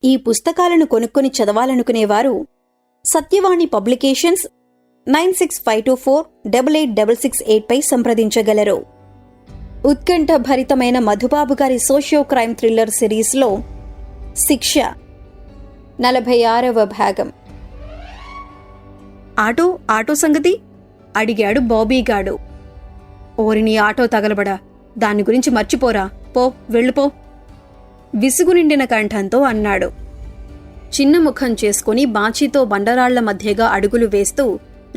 ఈ పుస్తకాలను కొనుక్కొని చదవాలనుకునేవారు సత్యవాణి పబ్లికేషన్స్ 9652488668 పై సంప్రదించగలరు. ఉత్కంఠభరితమైన మధుబాబు గారి సోషియో క్రైమ్ థ్రిల్లర్ సిరీస్లో శిక్ష 46వ భాగం. ఆటో సంగతి అడిగాడు బాబీగాడు. ఓరిని ఆటో తగలబడా, దాని గురించి మర్చిపోరా, పో వెళ్ళిపో విసుగు నిండిన కంఠంతో అన్నాడు. చిన్న ముఖం చేసుకుని బాచీతో బండరాళ్ల మధ్యగా అడుగులు వేస్తూ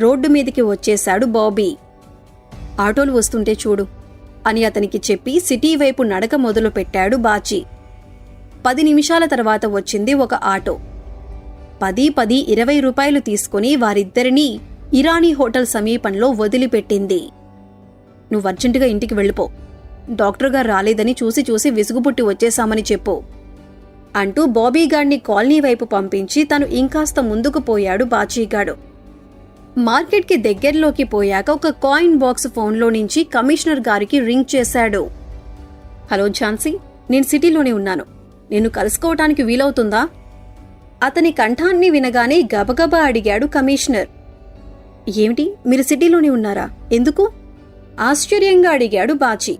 రోడ్డు మీదికి వచ్చేశాడు బాబీ. ఆటోలు వస్తుంటే చూడు అని అతనికి చెప్పి సిటీ వైపు నడక మొదలుపెట్టాడు బాచీ. 10 నిమిషాల తర్వాత వచ్చింది ఒక ఆటో. 10-20 రూపాయలు తీసుకుని వారిద్దరినీ ఇరానీ హోటల్ సమీపంలో వదిలిపెట్టింది. నువ్వర్జెంటుగా ఇంటికి వెళ్ళిపో, డాక్టర్ గారు రాలేదని చూసి విసుగుపుట్టి వచ్చేశామని చెప్పు అంటూ బాబీగాడిని కాలనీ వైపు పంపించి తను ఇంకాస్త ముందుకు పోయాడు బాచీగాడు. మార్కెట్కి దగ్గరలోకి పోయాక ఒక కాయిన్ బాక్స్ ఫోన్లో నుంచి కమిషనర్ గారికి రింగ్ చేశాడు. హలో ఝాన్సీ, నేను సిటీలోనే ఉన్నాను, నిన్ను కలుసుకోవటానికి వీలవుతుందా? అతని కంఠాన్ని వినగానే గబగబా అడిగాడు కమిషనర్. ఏమిటి, మీరు సిటీలోనే ఉన్నారా? ఎందుకు? ఆశ్చర్యంగా అడిగాడు బాచీ.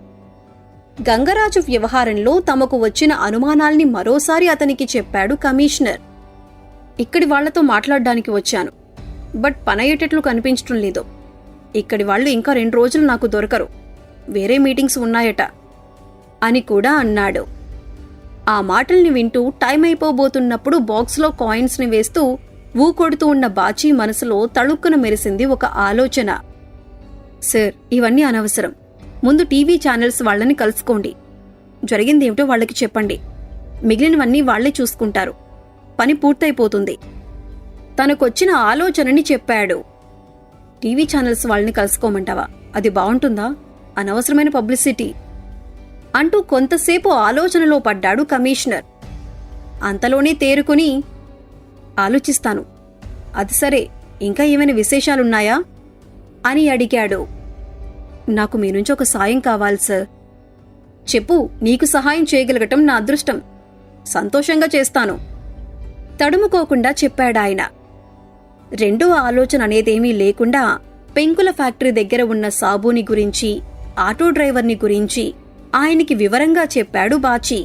గంగరాజు వ్యవహారంలో తమకు వచ్చిన అనుమానాల్ని మరోసారి అతనికి చెప్పాడు కమిషనర్. ఇక్కడి వాళ్లతో మాట్లాడడానికి వచ్చాను, బట్ పనయ్యేటట్లు కనిపించటం లేదు. ఇక్కడి వాళ్ళు ఇంకా 2 రోజులు నాకు దొరకరు, వేరే మీటింగ్స్ ఉన్నాయట అని కూడా అన్నాడు. ఆ మాటల్ని వింటూ టైం అయిపోబోతున్నప్పుడు బాక్స్లో కాయిన్స్ని వేస్తూ ఊకొడుతూ ఉన్న బాచీ మనసులో తళుక్కున మెరిసింది ఒక ఆలోచన. సార్, ఇవన్నీ అనవసరం. ముందు టీవీ ఛానల్స్ వాళ్ళని కలుసుకోండి, జరిగిందేమిటో వాళ్ళకి చెప్పండి, మిగిలినవన్నీ వాళ్లే చూసుకుంటారు, పని పూర్తయిపోతుంది. తనకొచ్చిన ఆలోచనని చెప్పాడు. టీవీ ఛానల్స్ వాళ్ళని కలుసుకోమంటావా? అది బావుంటుందా? అనవసరమైన పబ్లిసిటీ అంటూ కొంతసేపు ఆలోచనలో పడ్డాడు కమిషనర్. అంతలోనే తేరుకుని, ఆలోచిస్తాను. అది సరే, ఇంకా ఏమైనా విశేషాలున్నాయా అని అడిగాడు. నాకు మీ నుంచి ఒక సాయం కావాలి సార్. చెప్పు, నీకు సహాయం చేయగలగటం నా అదృష్టం, సంతోషంగా చేస్తాను తడుముకోకుండా చెప్పాడాయన. రెండో ఆలోచన అనేదేమీ లేకుండా పెంకుల ఫ్యాక్టరీ దగ్గర ఉన్న సాబూని గురించి, ఆటో డ్రైవర్ని గురించి ఆయనకి వివరంగా చెప్పాడు బాచీ.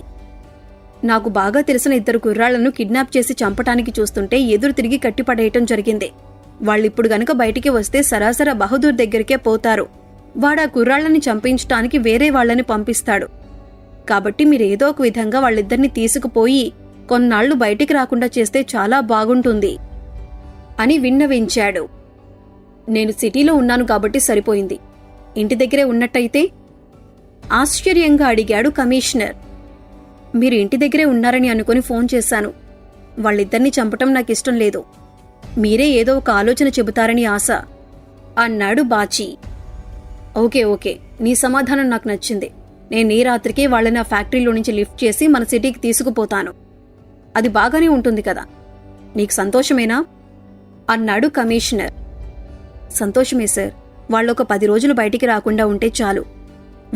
నాకు బాగా తెలిసిన 2 కుర్రాళ్లను కిడ్నాప్ చేసి చంపటానికి చూస్తుంటే ఎదురు తిరిగి కట్టిపడేయటం జరిగింది. వాళ్ళిప్పుడు గనక బయటికి వస్తే సరాసర బహదూర్ దగ్గరికే పోతారు. వాడా కుర్రాళ్లని చంపించటానికి వేరే వాళ్లని పంపిస్తాడు. కాబట్టి మీరేదో ఒక విధంగా వాళ్ళిద్దరిని తీసుకుపోయి కొన్నాళ్లు బయటికి రాకుండా చేస్తే చాలా బాగుంటుంది అని విన్నవించాడు. నేను సిటీలో ఉన్నాను కాబట్టి సరిపోయింది, ఇంటి దగ్గరే ఉన్నట్టయితే? ఆశ్చర్యంగా అడిగాడు కమిషనర్. మీరు ఇంటి దగ్గరే ఉన్నారని అనుకుని ఫోన్ చేశాను. వాళ్ళిద్దరినీ చంపటం నాకిష్టం లేదు. మీరే ఏదో ఒక ఆలోచన చెబుతారని ఆశ అన్నాడు బాచీ. ఓకే, నీ సమాధానం నాకు నచ్చింది. నేను ఈ రాత్రికి వాళ్ళని ఆ ఫ్యాక్టరీలో నుంచి లిఫ్ట్ చేసి మన సిటీకి తీసుకుపోతాను. అది బాగానే ఉంటుంది కదా, నీకు సంతోషమేనా అన్నాడు కమిషనర్. సంతోషమే సార్, వాళ్ళొక 10 రోజులు బయటికి రాకుండా ఉంటే చాలు.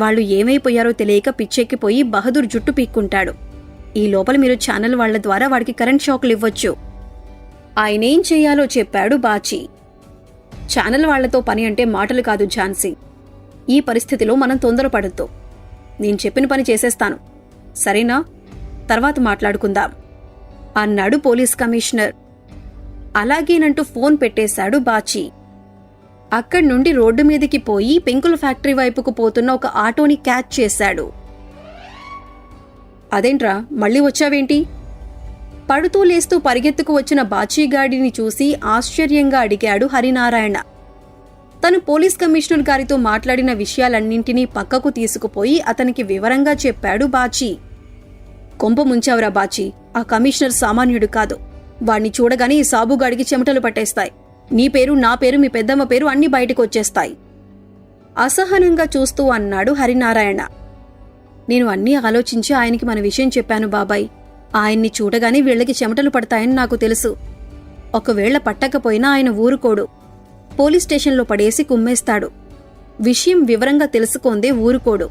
వాళ్ళు ఏమైపోయారో తెలియక పిచ్చెక్కిపోయి బహదూర్ జుట్టు పీక్కుంటాడు. ఈ లోపల మీరు ఛానల్ వాళ్ల ద్వారా వాడికి కరెంట్ షాక్లు ఇవ్వచ్చు. ఆయనేం చెయ్యాలో చెప్పాడు బాచీ. ఛానల్ వాళ్లతో పని అంటే మాటలు కాదు ఝాన్సీ. ఈ పరిస్థితిలో మనం తొందరపడద్దు. నేను చెప్పిన పని చేసేస్తాను, సరేనా? తర్వాత మాట్లాడుకుందాం అన్నాడు పోలీస్ కమిషనర్. అలాగేనంటూ ఫోన్ పెట్టేశాడు బాచీ. అక్కడి నుండి రోడ్డు మీదికి పోయి పెంకుల ఫ్యాక్టరీ వైపుకు పోతున్న ఒక ఆటోని క్యాచ్ చేశాడు. అదేంట్రా, మళ్ళీ వచ్చావేంటి? పడుతూ లేస్తూ పరిగెత్తుకు వచ్చిన బాచీగాడిని చూసి ఆశ్చర్యంగా అడిగాడు హరినారాయణ. తను పోలీస్ కమిషనర్ గారితో మాట్లాడిన విషయాలన్నింటినీ పక్కకు తీసుకుపోయి అతనికి వివరంగా చెప్పాడు బాచీ. కొంప ముంచావురా బాచీ, ఆ కమిషనర్ సామాన్యుడు కాదు. వాణ్ణి చూడగానే ఈ సాబుగాడికి చెమటలు పట్టేస్తాయి. నీ పేరు, నా పేరు, మీ పెద్దమ్మ పేరు అన్నీ బయటకొచ్చేస్తాయి అసహనంగా చూస్తూ అన్నాడు హరినారాయణ. నేను అన్నీ ఆలోచించి ఆయనకి మన విషయం చెప్పాను బాబాయ్. ఆయన్ని చూడగానే వీళ్ళకి చెమటలు పడతాయని నాకు తెలుసు. ఒకవేళ పట్టకపోయినా ఆయన ఊరుకోడు, పోలీస్ స్టేషన్లో పడేసి కుమ్మేస్తాడు. విషయం వివరంగా తెలుసుకోందే ఊరుకోడు.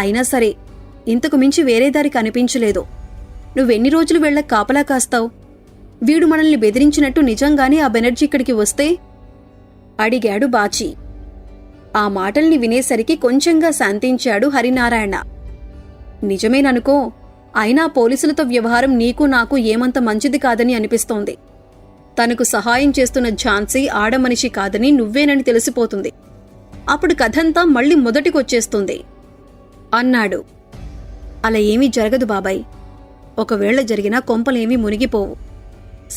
అయినా సరే ఇంతకు మించి వేరే దారి కనిపించలేదు. నువ్వెన్ని రోజులు వెళ్ళ కాపలా కాస్తావు? వీడు మనల్ని బెదిరించినట్టు నిజంగానే ఆ బెనర్జీ ఇక్కడికి వస్తే? అడిగాడు బాచీ. ఆ మాటల్ని వినేసరికి కొంచెంగా శాంతించాడు హరినారాయణ. నిజమేననుకో, అయినా పోలీసులతో వ్యవహారం నీకు నాకు ఏమంత మంచిది కాదని అనిపిస్తోంది. తనకు సహాయం చేస్తున్న ఝాన్సీ ఆడమనిషి కాదని నువ్వేనని తెలిసిపోతుంది. అప్పుడు కథంతా మళ్ళీ మొదటికొచ్చేస్తుంది అన్నాడు. అలా ఏమీ జరగదు బాబాయ్. ఒకవేళ జరిగినా కొంపలేమీ మునిగిపోవు.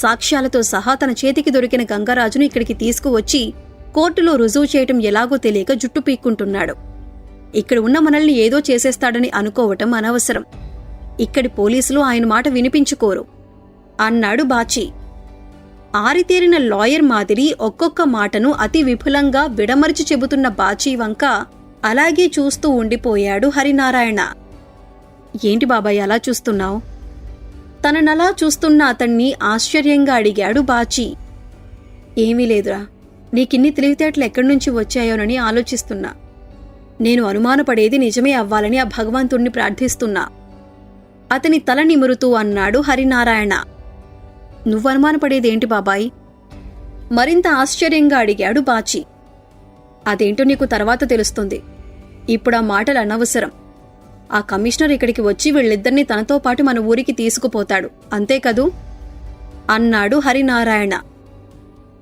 సాక్ష్యాలతో సహా తన చేతికి దొరికిన గంగరాజును ఇక్కడికి తీసుకువచ్చి కోర్టులో రుజువు చేయటం ఎలాగో తెలియక జుట్టు పీక్కుంటున్నాడు. ఇక్కడ ఉన్న మనల్ని ఏదో చేసేస్తాడని అనుకోవటం అనవసరం. ఇక్కడి పోలీసులు ఆయన మాట వినిపించుకోరు అన్నాడు బాచీ. ఆరితేరిన లాయర్ మాదిరి ఒక్కొక్క మాటను అతి విపులంగా విడమరిచి చెబుతున్న బాచీ వంక అలాగే చూస్తూ ఉండిపోయాడు హరినారాయణ. ఏంటి బాబాయ్ అలా చూస్తున్నావు? తననలా చూస్తున్న అతన్ని ఆశ్చర్యంగా అడిగాడు బాచీ. ఏమీ లేదురా, నీకిన్ని తెలివితేటలు ఎక్కడ్నుంచి వచ్చాయోనని ఆలోచిస్తున్నా. నేను అనుమానపడేది నిజమే అవ్వాలని ఆ భగవంతుణ్ణి ప్రార్థిస్తున్నా అతని తల నిమురుతూ అన్నాడు హరినారాయణ. నువ్వనుమానపడేదేంటి బాబాయ్? మరింత ఆశ్చర్యంగా అడిగాడు బాచీ. అదేంటో నీకు తర్వాత తెలుస్తుంది. ఇప్పుడా మాటలు అనవసరం. ఆ కమిషనర్ ఇక్కడికి వచ్చి వీళ్ళిద్దరినీ తనతో పాటు మన ఊరికి తీసుకుపోతాడు, అంతే కదూ? అన్నాడు హరినారాయణ.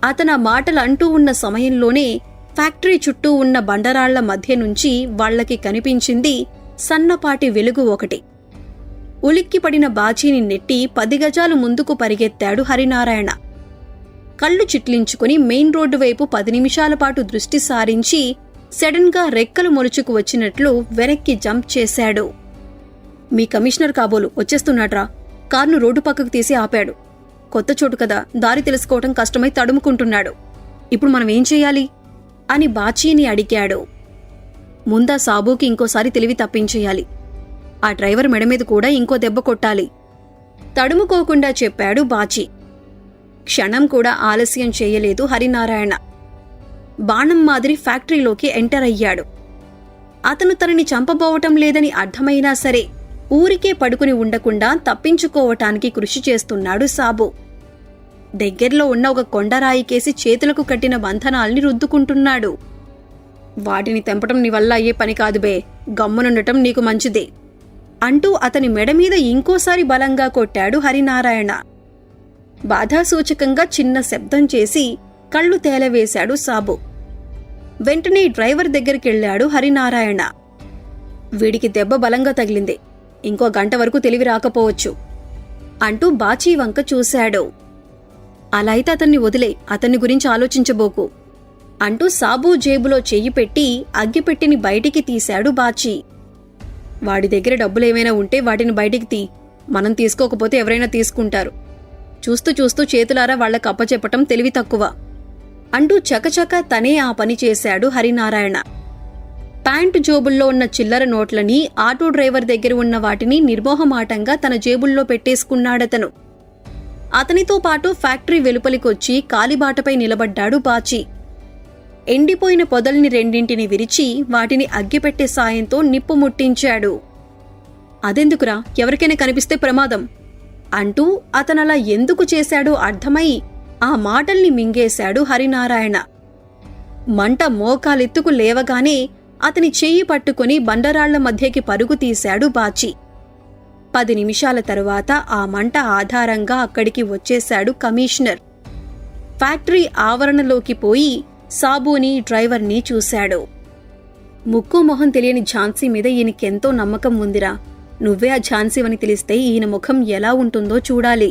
అతను ఆ మాటలు అంటూ ఉన్న సమయంలోనే ఫ్యాక్టరీ చుట్టూ ఉన్న బండరాళ్ల మధ్య నుంచి వాళ్లకి కనిపించింది సన్నపాటి వెలుగు ఒకటి. ఉలిక్కిపడిన బాచీని నెట్టి 10 గజాలు ముందుకు పరిగెత్తాడు హరినారాయణ. కళ్ళు చిట్లించుకుని మెయిన్ రోడ్డు వైపు 10 నిమిషాల పాటు దృష్టి సారించి సడన్గా రెక్కలు మొలుచుకు వచ్చినట్లు వెనక్కి జంప్ చేశాడు. మీ కమిషనర్ కాబోలు వచ్చేస్తున్నాడ్రా. కార్ను రోడ్డు పక్కకు తీసి ఆపాడు. కొత్త చోటు కదా, దారి తెలుసుకోవటం కష్టమై తడుముకుంటున్నాడు. ఇప్పుడు మనం ఏం చెయ్యాలి అని బాచీని అడిగాడు. ముందా సాబుకి ఇంకోసారి తెలివి తప్పించేయాలి. ఆ డ్రైవర్ మెడ మీద కూడా ఇంకో దెబ్బ కొట్టాలి తడుముకోకుండా చెప్పాడు బాచీ. క్షణం కూడా ఆలస్యం చేయలేదు హరినారాయణ. బాణం మాదిరి ఫ్యాక్టరీలోకి ఎంటర్ అయ్యాడు. అతను తనని చంపబోవటం లేదని అర్థమైనా సరే ఊరికే పడుకుని ఉండకుండా తప్పించుకోవటానికి కృషి చేస్తున్నాడు సాబు. దగ్గర్లో ఉన్న ఒక కొండరాయికేసి చేతులకు కట్టిన బంధనాల్ని రుద్దుకుంటున్నాడు. వాటిని తెంపటం నీ వల్ల అయ్యే పని కాదు బే, గమ్మునుండటం నీకు మంచిదే అంటూ అతని మెడ మీద ఇంకోసారి బలంగా కొట్టాడు హరినారాయణ. బాధాసూచకంగా చిన్న శబ్దం చేసి కళ్ళు తేలవేశాడు సాబు. వెంటనే డ్రైవర్ దగ్గరికెళ్లాడు హరినారాయణ. వీడికి దెబ్బ బలంగా తగిలింది, ఇంకో గంట వరకు తెలివి రాకపోవచ్చు అంటూ బాచీ వంక చూశాడు. అలా అయితే అతన్ని వదిలే, అతన్ని గురించి ఆలోచించబోకు అంటూ సాబు జేబులో చెయ్యి పెట్టి అగ్గిపెట్టిని బయటికి తీశాడు బాచీ. వాడి దగ్గర డబ్బులేమైనా ఉంటే వాటిని బయటికి తీ, మనం తీసుకోకపోతే ఎవరైనా తీసుకుంటారు. చూస్తూ చూస్తూ చేతులారా వాళ్లకు అప్పచెప్పటం తెలివి తక్కువ అంటూ చకచక తనే ఆ పని చేశాడు హరినారాయణ. ప్యాంటు జోబుల్లో ఉన్న చిల్లర నోట్లని, ఆటో డ్రైవర్ దగ్గర ఉన్న వాటిని నిర్మోహమాటంగా తన జేబుల్లో పెట్టేసుకున్నాడతను. అతనితో పాటు ఫ్యాక్టరీ వెలుపలికొచ్చి కాలిబాటపై నిలబడ్డాడు బాచీ. ఎండిపోయిన పొదల్ని రెండింటిని విరిచి వాటిని అగ్గిపెట్టే సాయంతో నిప్పు ముట్టించాడు. అదెందుకురా, ఎవరికైనా కనిపిస్తే ప్రమాదం అంటూ అతనలా ఎందుకు చేశాడో అర్థమై ఆ మాటల్ని మింగేశాడు హరినారాయణ. మంట మోకాలెత్తుకు లేవగానే అతని చెయ్యి పట్టుకుని బండరాళ్ల మధ్యకి పరుగు తీశాడు బాచీ. 10 నిమిషాల తరువాత ఆ మంట ఆధారంగా అక్కడికి వచ్చేశాడు కమిషనర్. ఫ్యాక్టరీ ఆవరణలోకి పోయి సాబుని, డ్రైవర్ని చూశాడు. ముక్కు మొహం తెలియని ఝాన్సీ మీద ఈయనకెంతో నమ్మకం ఉందిరా. నువ్వే ఆ ఝాన్సీవని తెలిస్తే ఈయన ముఖం ఎలా ఉంటుందో చూడాలి.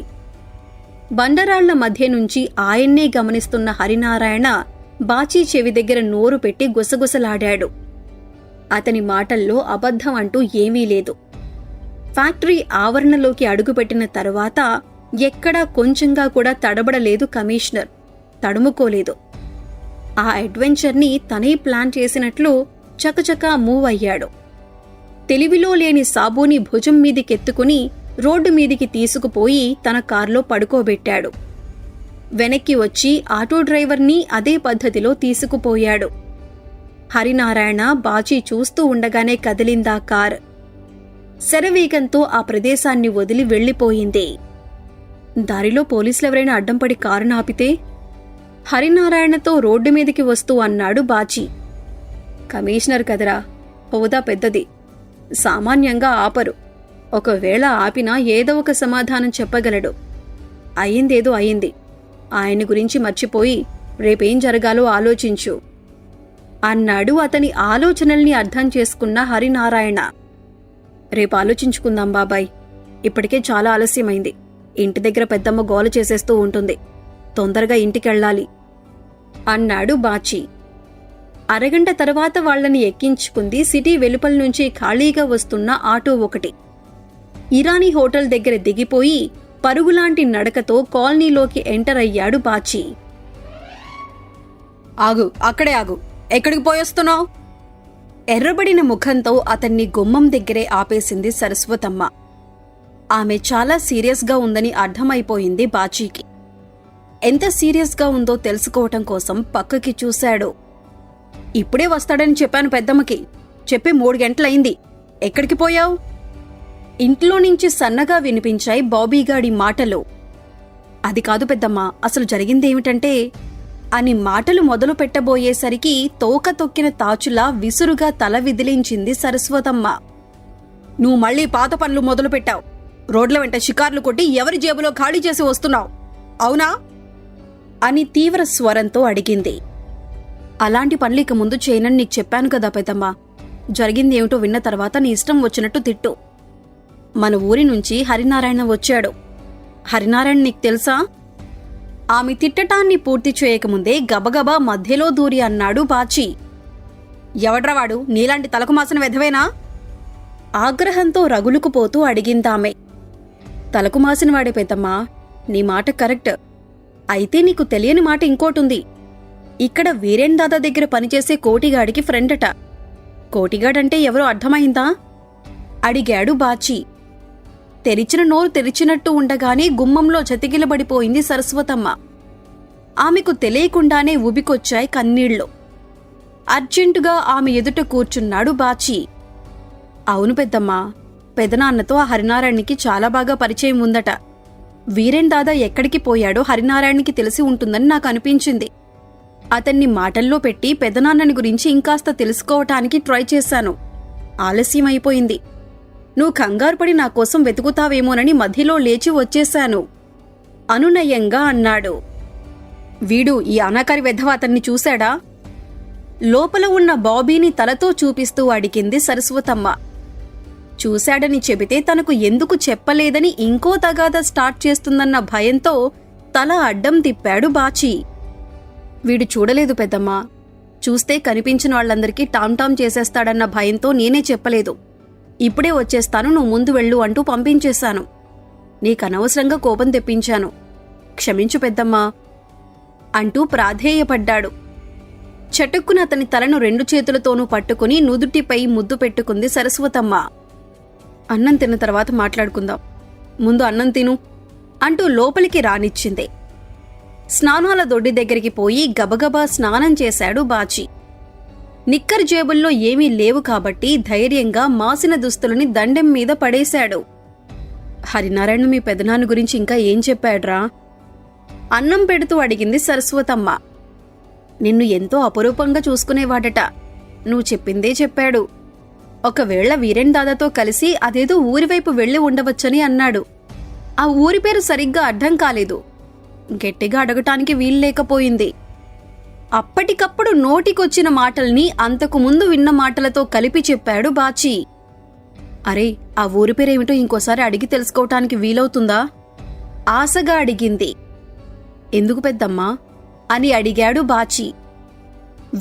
బండరాళ్ల మధ్య నుంచి ఆయన్నే గమనిస్తున్న హరినారాయణ బాచీ చెవి దగ్గర నోరు పెట్టి గుసగుసలాడాడు. అతని మాటల్లో అబద్ధం అంటూ ఏమీ లేదు. ఫ్యాక్టరీ ఆవరణలోకి అడుగుపెట్టిన తరువాత ఎక్కడా కొంచెంగా కూడా తడబడలేదు కమిషనర్, తడుముకోలేదు. ఆ అడ్వెంచర్ని తనే ప్లాన్ చేసినట్లు చకచకా మూవ్ అయ్యాడు. తెలివిలో లేని సాబుని భుజం మీదికెత్తుకుని రోడ్డు మీదికి తీసుకుపోయి తన కార్లో పడుకోబెట్టాడు. వెనక్కి వచ్చి ఆటో డ్రైవర్ని అదే పద్ధతిలో తీసుకుపోయాడు. హరినారాయణ బాచీ చూస్తూ ఉండగానే కదిలిందా కార్. శరవేగంతో ఆ ప్రదేశాన్ని వదిలి వెళ్లిపోయింది. దారిలో పోలీసులెవరైనా అడ్డంపడి కారును ఆపితే? హరినారాయణతో రోడ్డు మీదికి వస్తూ అన్నాడు బాచి. కమిషనర్ కదరా, హోదా పెద్దది, సామాన్యంగా ఆపరు. ఒకవేళ ఆపినా ఏదో ఒక సమాధానం చెప్పగలడు. అయిందేదో అయింది, ఆయన గురించి మర్చిపోయి రేపేం జరగాలో ఆలోచించు అన్నాడు అతని ఆలోచనల్ని అర్థం చేసుకున్న హరినారాయణ. రేపు ఆలోచించుకుందాం బాబాయ్, ఇప్పటికే చాలా ఆలస్యమైంది. ఇంటి దగ్గర పెద్దమ్మ గోల చేసేస్తూ ఉంటుంది, తొందరగా ఇంటికెళ్ళాలి అన్నాడు బాచి. అరగంట తర్వాత వాళ్లని ఎక్కించుకుంది సిటీ వెలుపల నుంచి ఖాళీగా వస్తున్న ఆటో ఒకటి. ఇరానీ హోటల్ దగ్గర దిగిపోయి పరుగులాంటి నడకతో కాలనీలోకి ఎంటర్ అయ్యాడు బాచి. ఆగు, అక్కడే ఆగు, ఎక్కడికి పోయొస్తున్నావు? ఎర్రబడిన ముఖంతో అతన్ని గుమ్మం దగ్గరే ఆపేసింది సరస్వతమ్మ. ఆమె చాలా సీరియస్గా ఉందని అర్థమైపోయింది బాచీకి. ఎంత సీరియస్గా ఉందో తెలుసుకోవటం కోసం పక్కకి చూశాడు. ఇప్పుడే వస్తాడని చెప్పాను పెద్దమ్మకి, చెప్పి 3 గంటలైంది, ఎక్కడికి పోయావు? ఇంట్లో నుంచి సన్నగా వినిపించాయి బాబీగాడి మాటలు. అది కాదు పెద్దమ్మ, అసలు జరిగిందేమిటంటే అని మాటలు మొదలు పెట్టబోయేసరికి తోక తొక్కిన తాచులా విసురుగా తల విదిలించింది సరస్వతమ్మ. నువ్వు మళ్లీ పాత పనులు మొదలుపెట్టావు. రోడ్ల వెంట షికార్లు కొట్టి ఎవరి జేబులో ఖాళీ చేసి వస్తున్నావు, అవునా అని తీవ్ర స్వరంతో అడిగింది. అలాంటి పనులు ఇక ముందు చేయనని నీకు చెప్పాను కదా పెద్దమ్మ. జరిగిందేమిటో విన్న తర్వాత నీ ఇష్టం వచ్చినట్టు తిట్టు. మన ఊరి నుంచి హరినారాయణ వచ్చాడు. హరినారాయణ నీకు తెలుసా? ఆమె తిట్టటాన్ని పూర్తి చేయకముందే గబగబా మధ్యలో దూరి అన్నాడు బాచి. ఎవడ్రవాడు, నీలాంటి తలకుమాసిన వెధవేనా? ఆగ్రహంతో రగులుకుపోతూ అడిగిందామె. తలకుమాసినవాడే పెద్దమ్మా, నీ మాట కరెక్ట్. అయితే నీకు తెలియని మాట ఇంకోటుంది. ఇక్కడ వీరేన్ దాదా దగ్గర పనిచేసే కోటిగాడికి ఫ్రెండట. కోటిగాడంటే ఎవరో అర్థమైందా అడిగాడు బాచి. తెరిచిన నోరు తెరిచినట్టు ఉండగానే గుమ్మంలో చతికిలబడిపోయింది సరస్వతమ్మ. ఆమెకు తెలియకుండానే ఉబికొచ్చాయి కన్నీళ్లు. అర్జెంటుగా ఆమె ఎదుట కూర్చున్నాడు బాచి. అవును పెద్దమ్మా, పెదనాన్నతో ఆ హరినారాయణకి చాలా బాగా పరిచయం ఉందట. వీరేన్ దాదా ఎక్కడికి పోయాడో హరినారాయణకి తెలిసి ఉంటుందని నాకు అనిపించింది. అతన్ని మాటల్లో పెట్టి పెదనాన్నని గురించి ఇంకాస్త తెలుసుకోవటానికి ట్రై చేశాను. ఆలస్యమైపోయింది. నువ్వు కంగారుపడి నా కోసం వెతుకుతావేమోనని మధ్యలో లేచి వచ్చేశాను అనునయంగా అన్నాడు. వీడు, ఈ అనాకారి వెధవ అతన్ని చూశాడా? లోపల ఉన్న బాబీని తలతో చూపిస్తూ అడిగింది సరస్వతమ్మ. చూశాడని చెబితే తనకు ఎందుకు చెప్పలేదని ఇంకో తగాదా స్టార్ట్ చేస్తుందన్న భయంతో తల అడ్డం తిప్పాడు బాచి. వీడు చూడలేదు పెద్దమ్మా. చూస్తే కనిపించిన వాళ్లందరికీ టామ్ చేసేస్తాడన్న భయంతో నేనే చెప్పలేదు. ఇప్పుడే వచ్చేస్తాను, నువ్వు ముందు వెళ్ళు అంటూ పంపించేశాను. నీకనవసరంగా కోపం తెప్పించాను, క్షమించు పెద్దమ్మా అంటూ ప్రాధేయపడ్డాడు. చటుక్కున అతని తలను 2 చేతులతోనూ పట్టుకుని నుదుటిపై ముద్దు పెట్టుకుంది సరస్వతమ్మ. అన్నం తిన్న తర్వాత మాట్లాడుకుందాం, ముందు అన్నం తిను అంటూ లోపలికి రానిచ్చింది. స్నానాల దొడ్డి దగ్గరికి పోయి గబగబా స్నానం చేశాడు బాచి. నిక్కర్ జేబుల్లో ఏమీ లేవు కాబట్టి ధైర్యంగా మాసిన దుస్తులని దండెం మీద పడేశాడు. హరినారాయణ మీ పెదనాన్న గురించి ఇంకా ఏం చెప్పాడ్రా? అన్నం పెడుతూ అడిగింది సరస్వతమ్మ. నిన్ను ఎంతో అపురూపంగా చూసుకునేవాడట. నువ్వు చెప్పిందే చెప్పాడు. ఒకవేళ వీరేన్ దాదాతో కలిసి అదేదో ఊరివైపు వెళ్లి ఉండవచ్చని అన్నాడు. ఆ ఊరి పేరు సరిగ్గా అర్థం కాలేదు. గట్టిగా అడగటానికి వీల్లేకపోయింది. అప్పటికప్పుడు నోటికొచ్చిన మాటల్ని అంతకుముందు విన్న మాటలతో కలిపి చెప్పాడు బాచి. అరే, ఆ ఊరి పేరేమిటో ఇంకోసారి అడిగి తెలుసుకోవటానికి వీలవుతుందా ఆశగా అడిగింది. ఎందుకు పెద్దమ్మా అని అడిగాడు బాచి.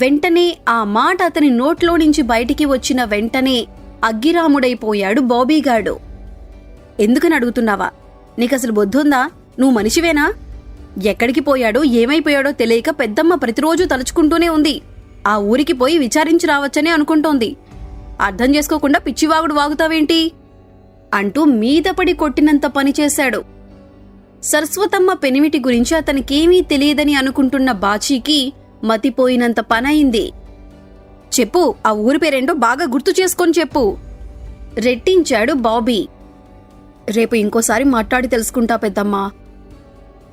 వెంటనే ఆ మాట అతని నోట్లో నుంచి బయటికి వచ్చిన వెంటనే అగ్గిరాముడైపోయాడు బాబీగాడు. ఎందుకని అడుగుతున్నావా? నీకసలు బుద్ధుందా? నువ్వు మనిషివేనా? ఎక్కడికి పోయాడో ఏమైపోయాడో తెలియక పెద్దమ్మ ప్రతిరోజు తలుచుకుంటూనే ఉంది. ఆ ఊరికి పోయి విచారించి రావచ్చని అనుకుంటోంది. అర్థం చేసుకోకుండా పిచ్చివాగుడు వాగుతావేంటి అంటూ మీదపడి కొట్టినంత పనిచేశాడు. సరస్వతమ్మ పెనిమిటి గురించి అతనికేమీ తెలియదని అనుకుంటున్న బాచీకి మతిపోయినంత పనయింది. చెప్పు, ఆ ఊరి పేరేంటో బాగా గుర్తు చేసుకొని చెప్పు. రెట్టించాడు బాబీ. రేపు ఇంకోసారి మాట్లాడి తెలుసుకుంటా పెద్దమ్మా.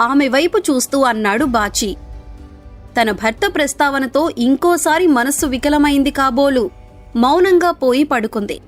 ఆమె వైపు చూస్తూ అన్నాడు బాచి. తన భర్త ప్రస్తావనతో ఇంకోసారి మనస్సు వికలమైంది కాబోలు మౌనంగా పోయి పడుకుంది.